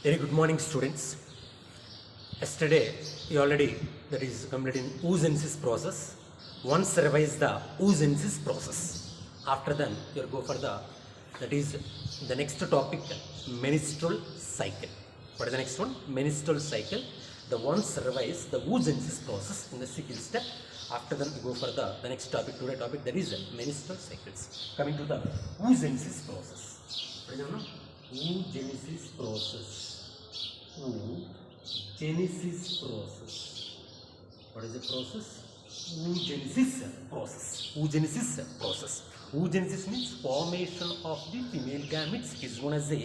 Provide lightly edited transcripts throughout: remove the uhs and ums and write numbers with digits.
Very good morning, students. Yesterday, you already that is completing oogenesis process. Once revise the oogenesis process. After then, you'll go for the that is the next topic menstrual cycle. What is the next one? Menstrual cycle. The once revise the oogenesis process in the second step. After then, we go for the next topic. Today topic that is menstrual cycles. Coming to the oogenesis process. What is the name? Oogenesis process. Oogenesis process. What is the process? Oogenesis process. Oogenesis process. Oogenesis means formation of the female gametes is known as a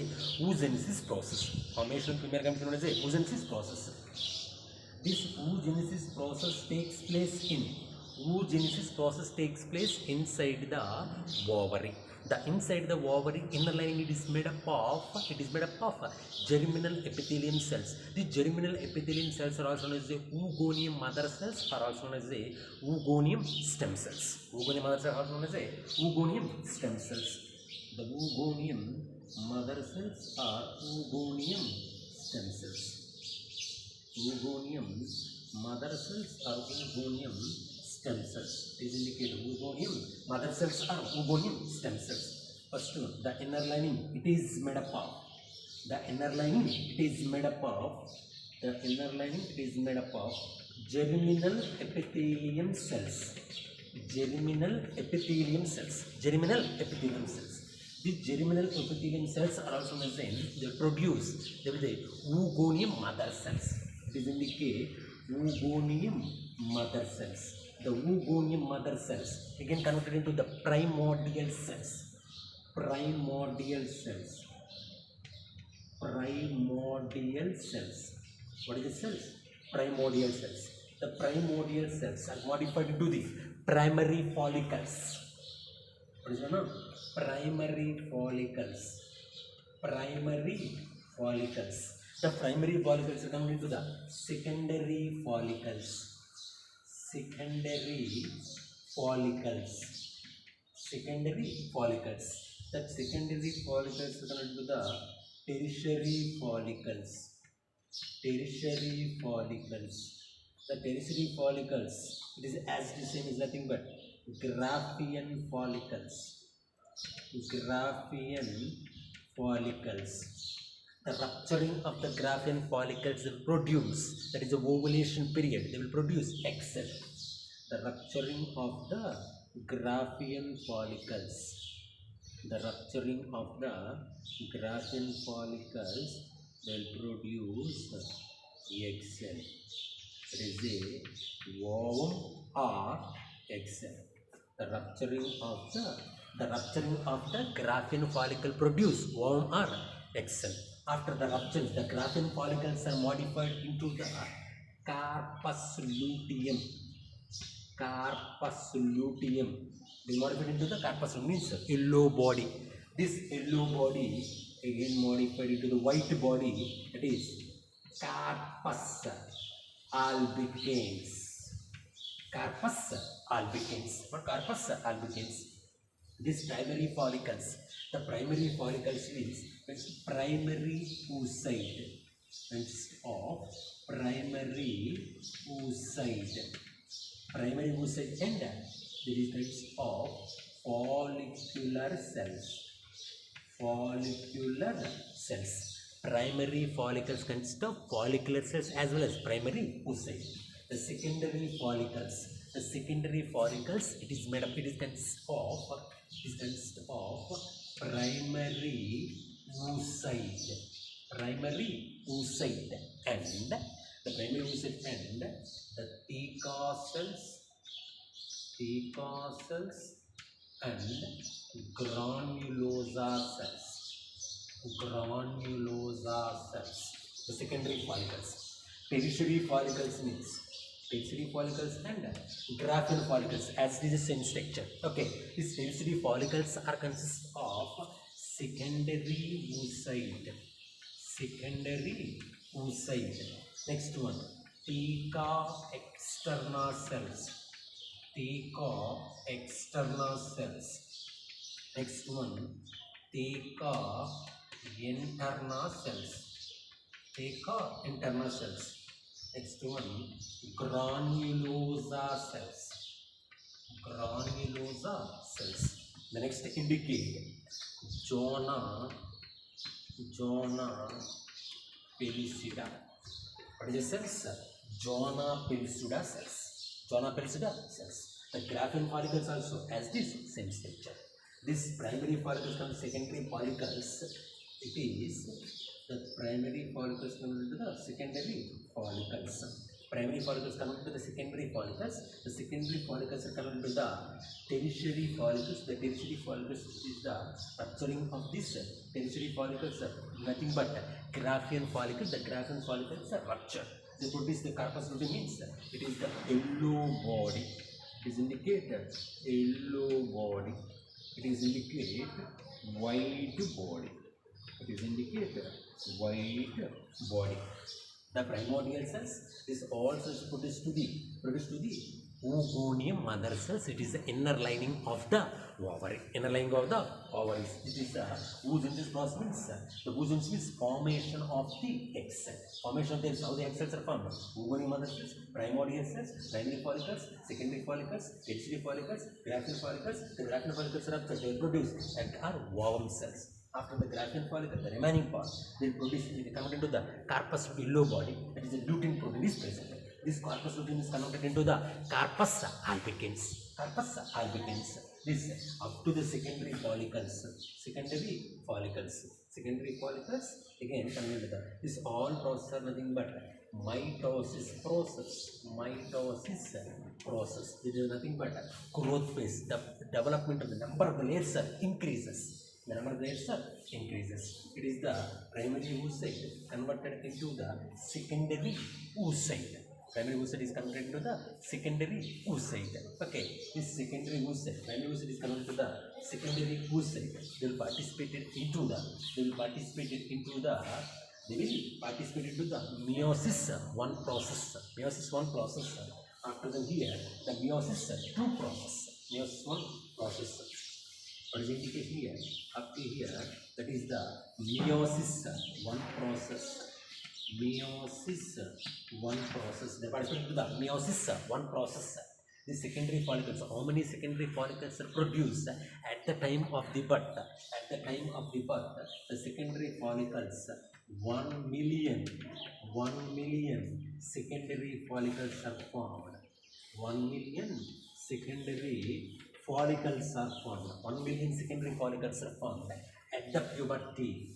oogenesis process. Formation of female gametes is known as a oogenesis process. This oogenesis process takes place inside the ovary. The inside the ovary inner lining it is made up of germinal epithelium cells. The germinal epithelium cells are also known as the oogonium mother cells, are also known as the oogonium stem cells. Oogonium mother cells are also known as the oogonium stem cells. The oogonium mother cells are oogonium stem cells. Oogonium mother cells are oogonium stem cells. These indicate oogonium mother cells are oogonium stem cells. First one, the inner lining it is made up of. The inner lining it is made up of germinal epithelium cells. Germinal epithelium cells. These germinal epithelium cells are also known as they produce the oogonium mother cells. This indicate oogonium mother cells. The oogonium mother cells again converted into the primordial cells. Primordial cells. What is the cells? Primordial cells. The primordial cells are modified into the primary follicles. What is the name? Primary follicles. The primary follicles are coming into the secondary follicles. Secondary follicles. That secondary follicles are coming into the tertiary follicles. The tertiary follicles, it is as the same is nothing but Graafian follicles. The rupturing of the Graafian follicles will produce, that is the ovulation period, they will produce egg cell. The rupturing of the Graafian follicles. They will produce egg cell. It is a ovum or egg cell. The rupturing of the Graafian follicle produce ovum or egg cell. After the rupture, the Graafian follicles are modified into the carpus luteum. They modified into the corpus luteum means yellow body. This yellow body again modified into the white body, that is carpus albicans. These primary follicles, the primary follicles means primary oocyte, consists of primary oocyte and there is types of follicular cells. Primary follicles consist of follicular cells as well as primary oocyte. The secondary follicles, it is made up, it consists of primary oocyte and the primary oocyte and the theca cells and granulosa cells. The secondary follicles. Tertiary follicles means tertiary follicles and Graafian follicles as it is the same structure. Okay, these tertiary follicles are consist of secondary oocyte. Next one, theca externa cells. Next one, theca interna cells. take internal cells. Next one, granulosa cells. Granulosa cells. The next indicate zona pellucida. What is the cells? Zona pellucida cells. Zona pellucida cells. The graphene follicles also has this same structure. This primary follicles come secondary follicles. It is the primary follicles come into the secondary follicles. Primary follicles come into the secondary follicles. The secondary follicles are come into the tertiary follicles. The tertiary follicles is the structuring of this tertiary follicles are nothing but graphene follicles. The graphene follicles are ruptured. They produce the corpus luteum means it is the yellow body. It is indicated yellow body. It is indicated white body. It is indicated white body. The primordial cells, this all cells produced to the oogonium mother cells. It is the inner lining of the ovary. Inner lining of the ovaries. It is the oogenesis process means the oogenesis means formation of the egg cell. Formation of the egg cells. How the egg cells are formed? Oogonium mother cells, primordial cells, primary follicles, secondary follicles, tertiary follicles, graphene follicles. The graphene follicles are ruptured. They produce and are ovum cells. After the graphene follicle, the remaining part will produce, it will convert into the corpus yellow body. That is the lutein protein is present. This corpus lutein is converted into the corpus albicans. Corpus albicans. This up to the secondary follicles. Secondary follicles. Secondary follicles again converted into the. This all process are nothing but mitosis process. Mitosis process. It is nothing but growth phase. The development of the number of the layers increases. The number of layers increases. It is the primary oocyte converted into the secondary oocyte. Primary oocyte is converted into the secondary oocyte. Okay, this secondary oocyte, primary oocyte is converted to the secondary oocyte. They will participate into the meiosis one process. Meiosis one process. After that here, the meiosis two process. Meiosis one process. What is the indication here? Up to here, that is the meiosis one process. Meiosis one process. They participate to the meiosis one process. The secondary follicles. How many secondary follicles are produced at the time of the birth? At the time of the birth, the secondary follicles 1 million secondary follicles are formed. 1 million secondary follicles are formed. 1 million secondary follicles are formed at the puberty.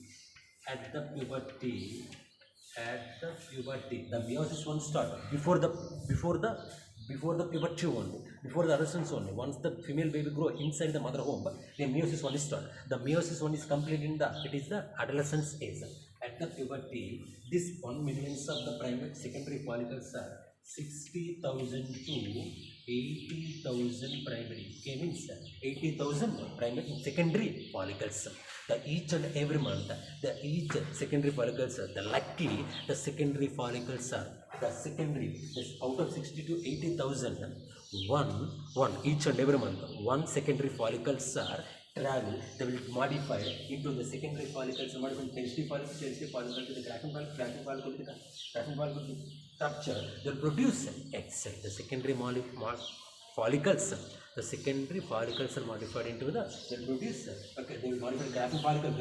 The meiosis one start before the puberty only, before the adolescence only. Once the female baby grow inside the mother womb, the meiosis one is start. The meiosis one is complete in it is the adolescence age. At the puberty, this 1 millions of the primary secondary follicles are 60,000 to 80,000 primary. Okay, means 80,000 primary secondary follicles. The each and every month, the each secondary follicles, the lucky the secondary follicles are the secondary. Out of 60 to 80,000, one each and every month, one secondary follicles are travel. They will modify into the secondary follicles, modify tertiary follicles to the graphene follicle to the structure. They will produce egg cell. The secondary follicles. The secondary follicles are modified into the, they will produce, okay, they will modify graphene follicle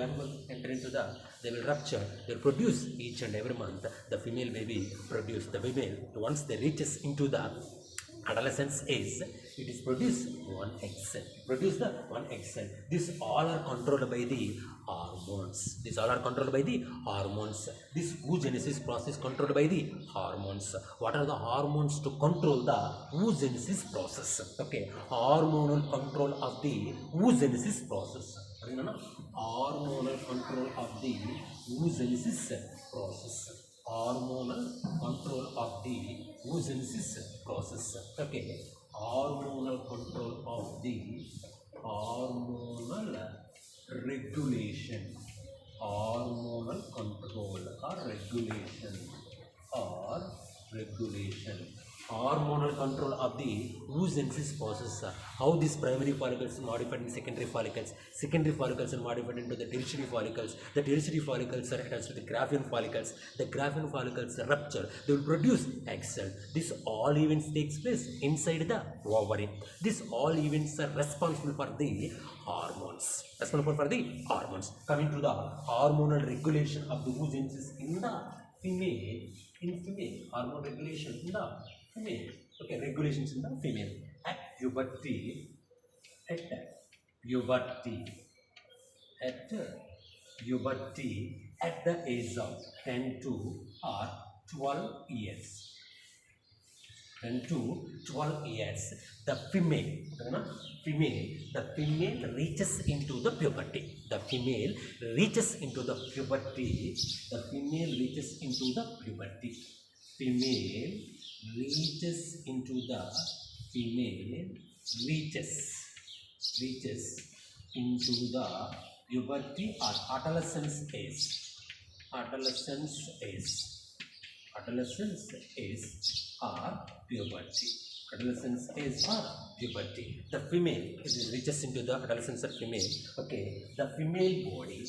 enter into the, they will rupture, they will produce each and every month, the female baby produce, the female, once they reaches into the adolescence age, it is produced one egg cell. Produce the one egg cell. These all are controlled by the hormones. These all are controlled by the hormones. This oogenesis process controlled by the hormones. What are the hormones to control the oogenesis process? Okay, hormonal control of the oogenesis process. Hormonal control of the oogenesis process. Hormonal control of the oogenesis process. Okay, hormonal control of the hormonal regulation. Hormonal control or regulation hormonal control of the oogenesis process. How these primary follicles modified in secondary follicles are modified into the tertiary follicles. The tertiary follicles are attached to the Graafian follicles. The Graafian follicles rupture. They will produce egg cell. This all events takes place inside the ovary. These all events are responsible for the hormones. Coming to the hormonal regulation of the oogenesis in the female. Hormone regulation in the female. Okay, regulations in the female. At puberty, at the age of 10 to or 12 years. 10 to 12 years, the female reaches into the puberty. The female reaches into the puberty. Female reaches into the puberty. Or adolescence age. Adolescence age or puberty. The female reaches into the adolescence or female. Okay, the female body,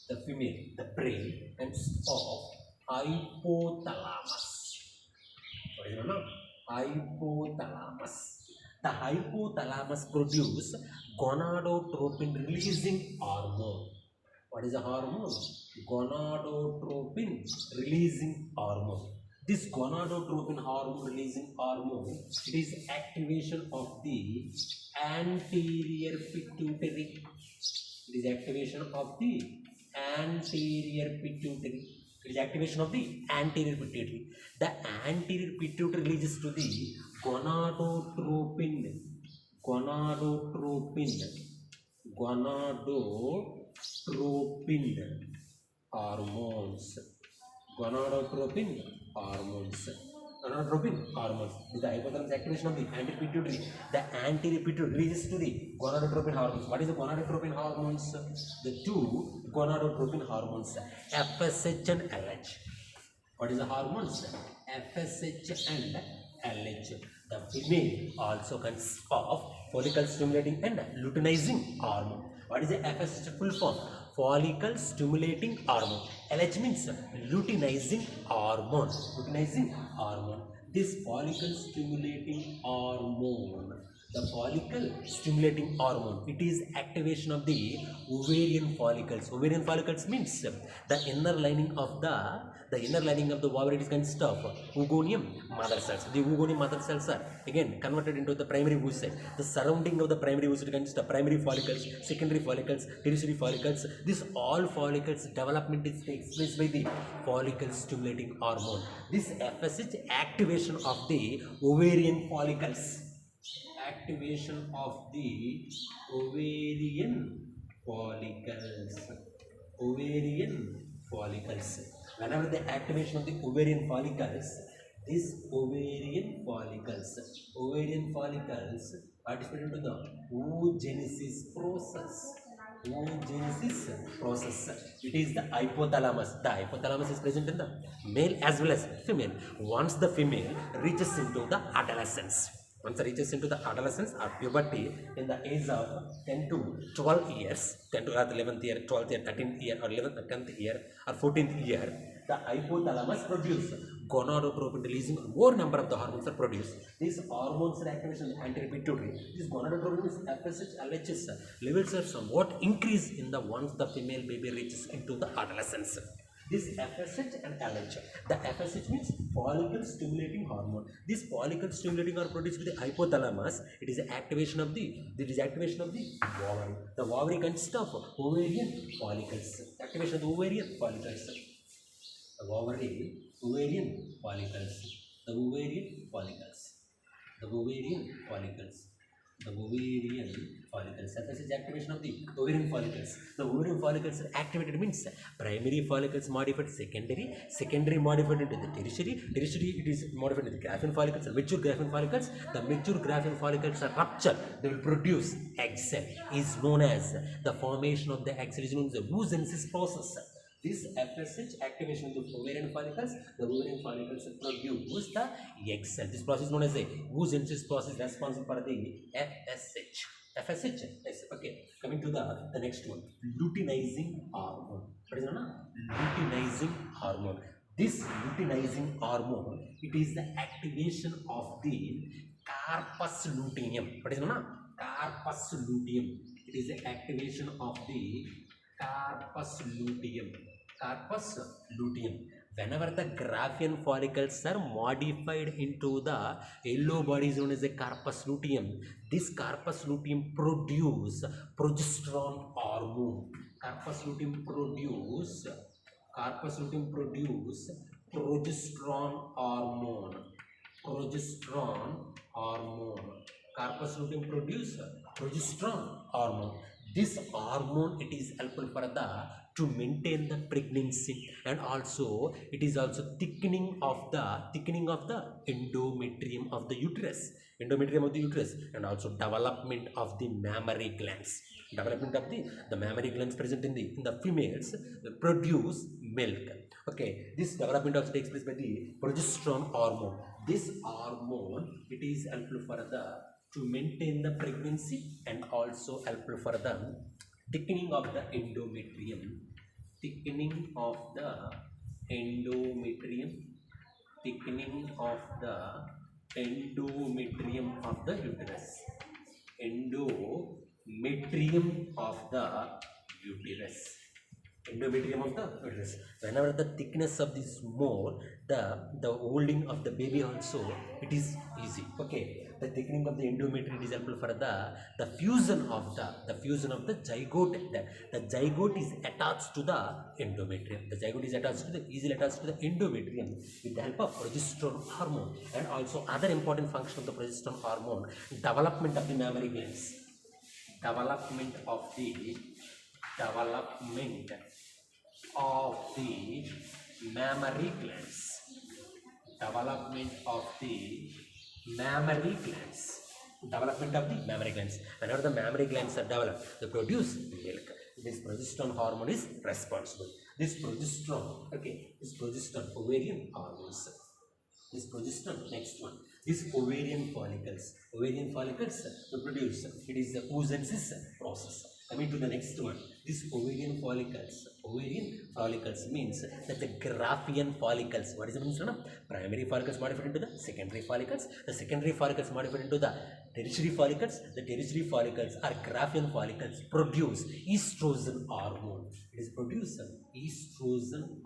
the brain consists of hypothalamus. What is it now? Hypothalamus. The hypothalamus produce gonadotropin releasing hormone. What is a hormone? Gonadotropin releasing hormone. This gonadotropin hormone releasing hormone, it is activation of the anterior pituitary. It is activation of the anterior pituitary. The anterior pituitary releases to the gonadotropin hormones. With the hypothalamus activation of the anterior pituitary, the anterior pituitary releases to the gonadotropin hormones. What is the gonadotropin hormones? The two gonadotropin hormones, FSH and LH. What is the hormones? FSH and LH. The female also consists of follicle stimulating and luteinizing hormone. What is the FSH full form? Follicle stimulating hormone. LH means luteinizing hormone. This follicle stimulating hormone, it is activation of the ovarian follicles. Ovarian follicles means the inner lining of the ovary is consists of oogonium mother cells. The oogonium mother cells are again converted into the primary oocyte. The surrounding of the primary oocyte consists of primary follicles, secondary follicles, tertiary follicles. This all follicles development takes place by the follicle stimulating hormone. This FSH activation of the ovarian follicles. Whenever the activation of the ovarian follicles, participate into the oogenesis process. It is the hypothalamus. The hypothalamus is present in the male as well as female. Once the female reaches into the adolescence, or puberty in the age of 10 to 12 years, 10 to 11th year, 12th year, 13th year, or 11th, 10th year, or 14th year, the hypothalamus produces gonadotropin releasing. More number of the hormones are produced. These hormones are activation anterior pituitary. This gonadotropin is FSH, LHS levels are somewhat increase in the once the female baby reaches into the adolescence. This FSH and LH. The FSH means follicle stimulating hormone. This follicle stimulating are produced with the hypothalamus. It is activation of the ovary. The ovary consists of ovarian follicles. Activation of the ovarian follicles. The ovarian follicles. FSH activation of the ovarian follicles. The ovarian follicles are activated means primary follicles modified secondary modified into the tertiary it is modified into the Graafian follicles and mature Graafian follicles. The mature Graafian follicles are ruptured. They will produce egg cell. Is known as the formation of the egg cell is known as the oogenesis process. This FSH activation of the ovarian follicles, the ovarian follicles produce the egg cell. This process is known as the oogenesis process, responsible for the FSH. FSH. Yes. Okay. Coming to the next one, luteinizing hormone. What is it? Luteinizing hormone. This luteinizing hormone, it is the activation of the corpus luteum. What is it? Corpus luteum. It is the activation of the corpus luteum. Corpus luteum. Whenever the Graafian follicles are modified into the yellow bodies known as the corpus luteum, this corpus luteum produce progesterone hormone. Corpus luteum produce progesterone hormone. Progesterone hormone. Corpus luteum produce progesterone hormone. This hormone, it is helpful for the to maintain the pregnancy, and also it is also thickening of the endometrium of the uterus, and also development of the mammary glands. Development of the mammary glands present in the females produce milk. Okay, this development also takes place by the progesterone hormone. This hormone, it is helpful for the to maintain the pregnancy, and also helpful for the thickening of the endometrium. Thickening of the endometrium. Thickening of the endometrium of the uterus. Endometrium of the uterus. Endometrium of the uterus. Whenever the thickness of this more, the holding of the baby also, it is easy. Okay, the thickening of the endometrium is helpful for the fusion of the zygote. The zygote is attached to the endometrium. The zygote is easily attached to the endometrium with the help of progesterone hormone, and also other important function of the progesterone hormone, development of the mammary glands. Development of the mammary glands. Development of the mammary glands. Development of the mammary glands. Whenever the mammary glands are developed, they produce milk. This progesterone hormone is responsible. This progesterone, ovarian hormones. This progesterone, next one. This ovarian follicles to produce, it is the oogenesis process. Coming to the next one, this ovarian follicles means that the Graafian follicles, what is it means? Primary follicles modified into the secondary follicles, the secondary follicles modified into the tertiary follicles, the tertiary follicles are Graafian follicles produce estrogen hormone. It is produce estrogen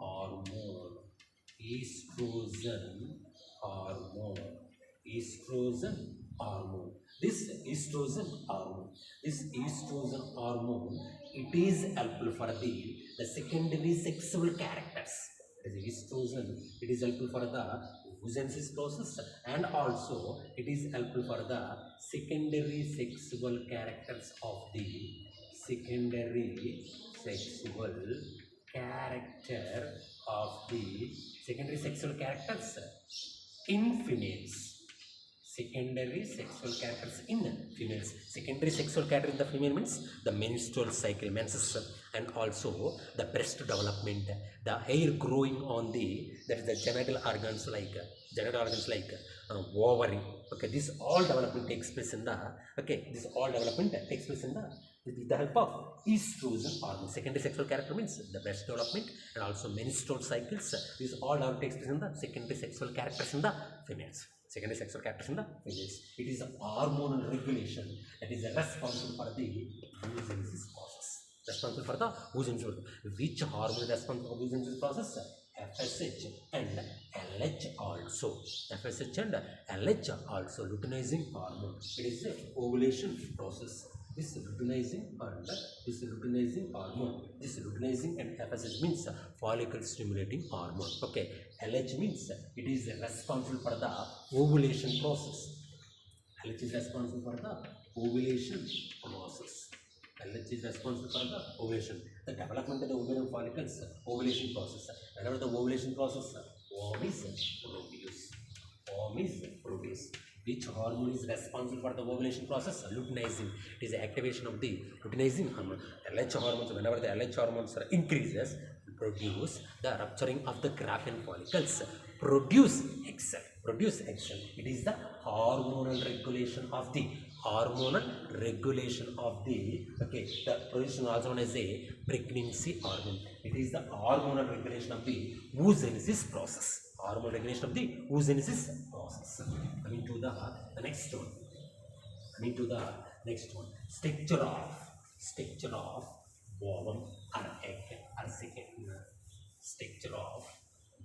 hormone. This estrogen hormone, it is helpful for the secondary sexual characters. Estrogen, it is helpful for the oogenesis process, and also it is helpful for the secondary sexual characters of the secondary sexual characters in females. Secondary sexual characters in females. Secondary sexual character in the female means the menstrual cycle, menses, and also the breast development, the hair growing on the genital organs like ovary. Okay, this all development takes place in the with the help of estrogen hormone. Secondary sexual character means the breast development and also menstrual cycles. This all takes place in the secondary sexual characters in the females. Secondary sexual characters in the females. It is a hormonal regulation that is responsible for the oogenesis process. Which hormone is responsible for the oogenesis process? FSH and LH also. FSH and LH also. Luteinizing hormone. It is the ovulation process. This luteinizing and FSH means follicle stimulating hormone. Okay, LH means it is responsible for the ovulation process. LH is responsible for the ovulation process. LH is responsible for the ovulation, the development of the ovarian follicles, ovulation process. Whenever the ovulation process, ovum is produced. Which hormone is responsible for the ovulation process? Luteinizing. It is the activation of the luteinizing hormone. LH hormones, whenever the LH hormones are increases, it produce the rupturing of the graphene follicles, produce excel. It is the hormonal regulation of the okay, the production also known as a pregnancy hormone. It is the hormonal regulation of the oogenesis process. Coming to the next one. Structure of ovum or egg or second. Structure of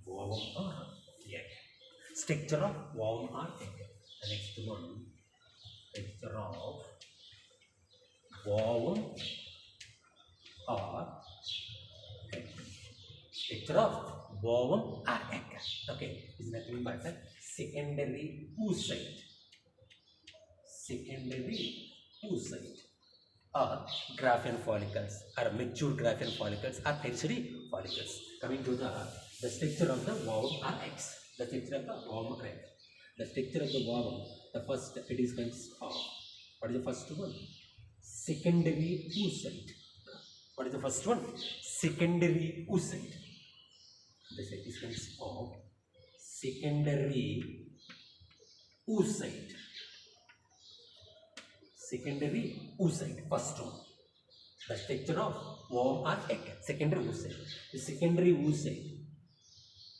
ovum or egg. Structure of ovum or egg. The next one. Structure of ovum or egg. Structure of ovum or egg. Okay, is nothing but a secondary oocyte. Or graphene follicles, or mature graphene follicles, or tertiary follicles. Coming to the structure of the ovum or eggs. The structure of the ovum or egg. The structure of the ovum, the first it is consists of, what is the first one? Secondary oocyte. What is the first one? Secondary oocyte. This is consists of secondary oocyte. First one. The structure of ovum or egg. Secondary oocyte. The secondary oocyte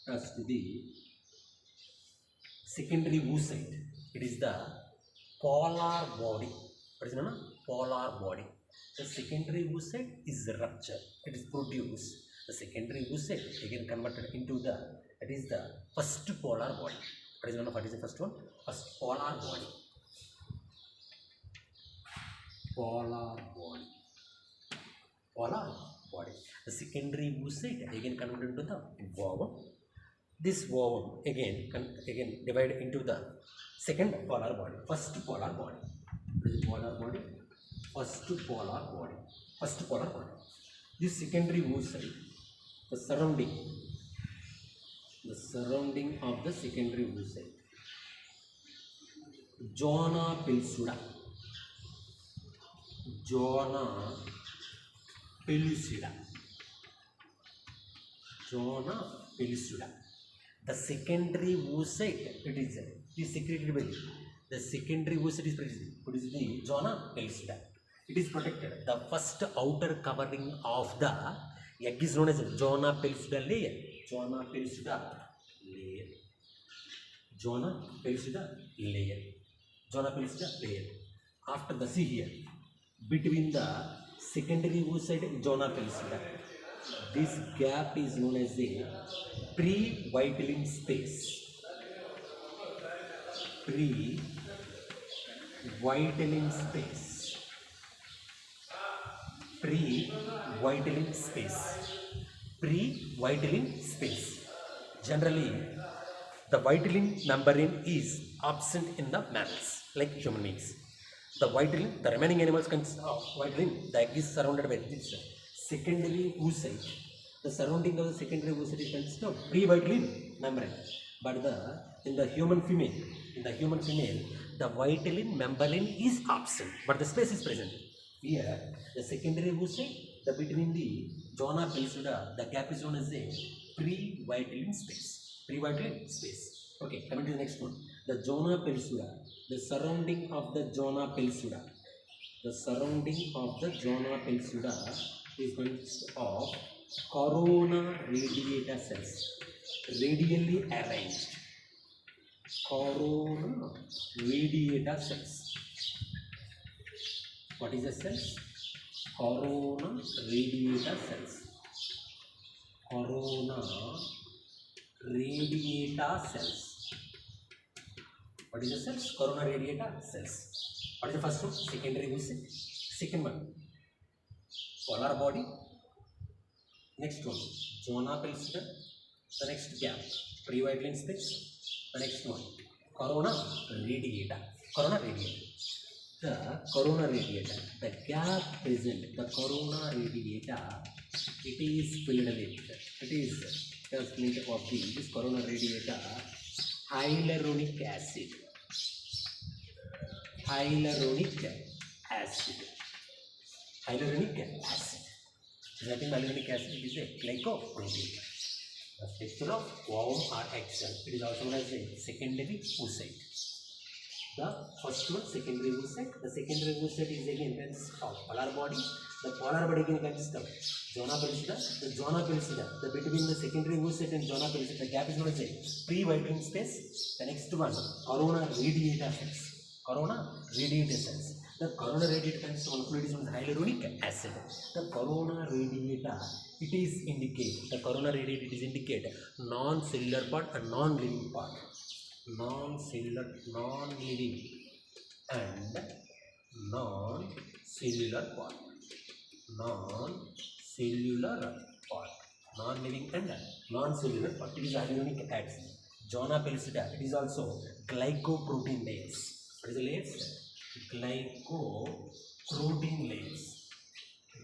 has to be secondary oocyte. It is the polar body. What is the name? Polar body. The secondary oocyte is ruptured. It is produced. The secondary oocyte again converted into the, that is the first polar body. What is the first one? First polar body. Polar body. The secondary oocyte again converted into the ovum. This ovum again divided into the second polar body, first polar body. First polar body. This secondary oocyte, the surrounding of the secondary oocyte, zona pellucida. The secondary oocyte, it is secreted by the secondary oocyte is produced the zona pellucida. It is protected. The first outer covering of the egg is known as zona pellucida layer. Zona pellucida layer. After the, see here, between the secondary oocyte and zona pellucida, this gap is known as the pre-vitelline space. Pre-vitelline space. Generally, the vitelline membrane is absent in the mammals, like human beings. The remaining animals consist of vitelline. The egg is surrounded by this secondary oocyte. The surrounding of the secondary oocyte consists of pre-vitelline membrane. But in the human female, the vitelline membrane is absent, but the space is present. Here, the secondary oocyte, between the zona pellucida, the gap is known as the pre-vitelline space. Okay, coming to the next one. The zona pellucida, the surrounding of the zona pellucida. is consists of corona radiata cells, radially arranged. Corona radiata cells. What is the cells? Corona radiata cells. What is the cells? Corona radiata cells. What is the first one? Secondary oocyte. Second one, polar body. Next one, zona pellucida. The next gap, pre-vitelline space. The next one, corona radiata. The corona radiata, the gap present, the corona radiata, it is filled with, just made up of this corona radiata, hyaluronic acid. It is nothing but hyaluronic acid. It is a glycoprotein. The structure of worm or eggshell. It is also known as a secondary oocyte. The first one, secondary oocyte. The secondary oocyte is again consists of polar body. The polar body again consists of zona pellucida. The zona pellucida, the between the secondary oocyte and zona pellucida, the gap is known as a pre-whitening space. The next one, corona radiata cells. Corona radiata cells. The corona radiata consists of one fluid is known as hyaluronic acid. The corona radiata, it is indicate, the corona radiata, it is indicate non-cellular part and non-living part. Non-cellular, non-living and non-cellular part. Non-cellular part. Non-living and non-cellular part. It is hyaluronic acid. Zona pellucida, it is also glycoprotein layers. What is the layers? Glycoprotein layers.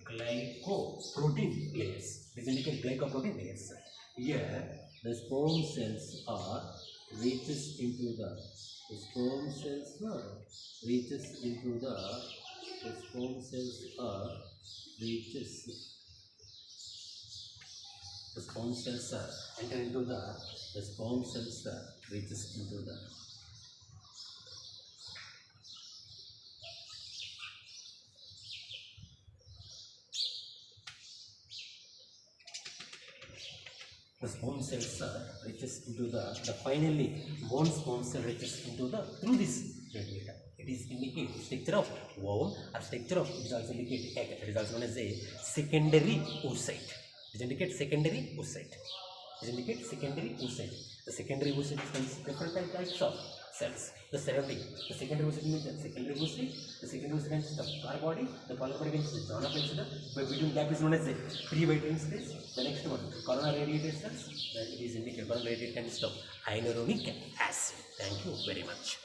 Glycoprotein layers. This indicates glycoprotein layers. Here, the sperm cells are reaches into the sperm cells are reaches into the sperm cells are reaches the sperm cells are enter into the sperm cells are reaches into the sperm cells reaches into the finally one sperm cell reaches into the through this radiata. It is indicate structure of worm or structure of, it is also indicate egg. It is also known as a secondary oocyte. It indicate secondary oocyte. It indicate secondary oocyte. The secondary oocyte consists of different types of cells. The surrounding, the secondary oocyte means the secondary oocyte. The secondary oocyte consists of polar body. The polar body consists of zona pellucida. But between gap is known as a pre-whitening space. The next one, corona radiata cells. It is indicated corona radiata consists of hyaluronic acid. Thank you very much.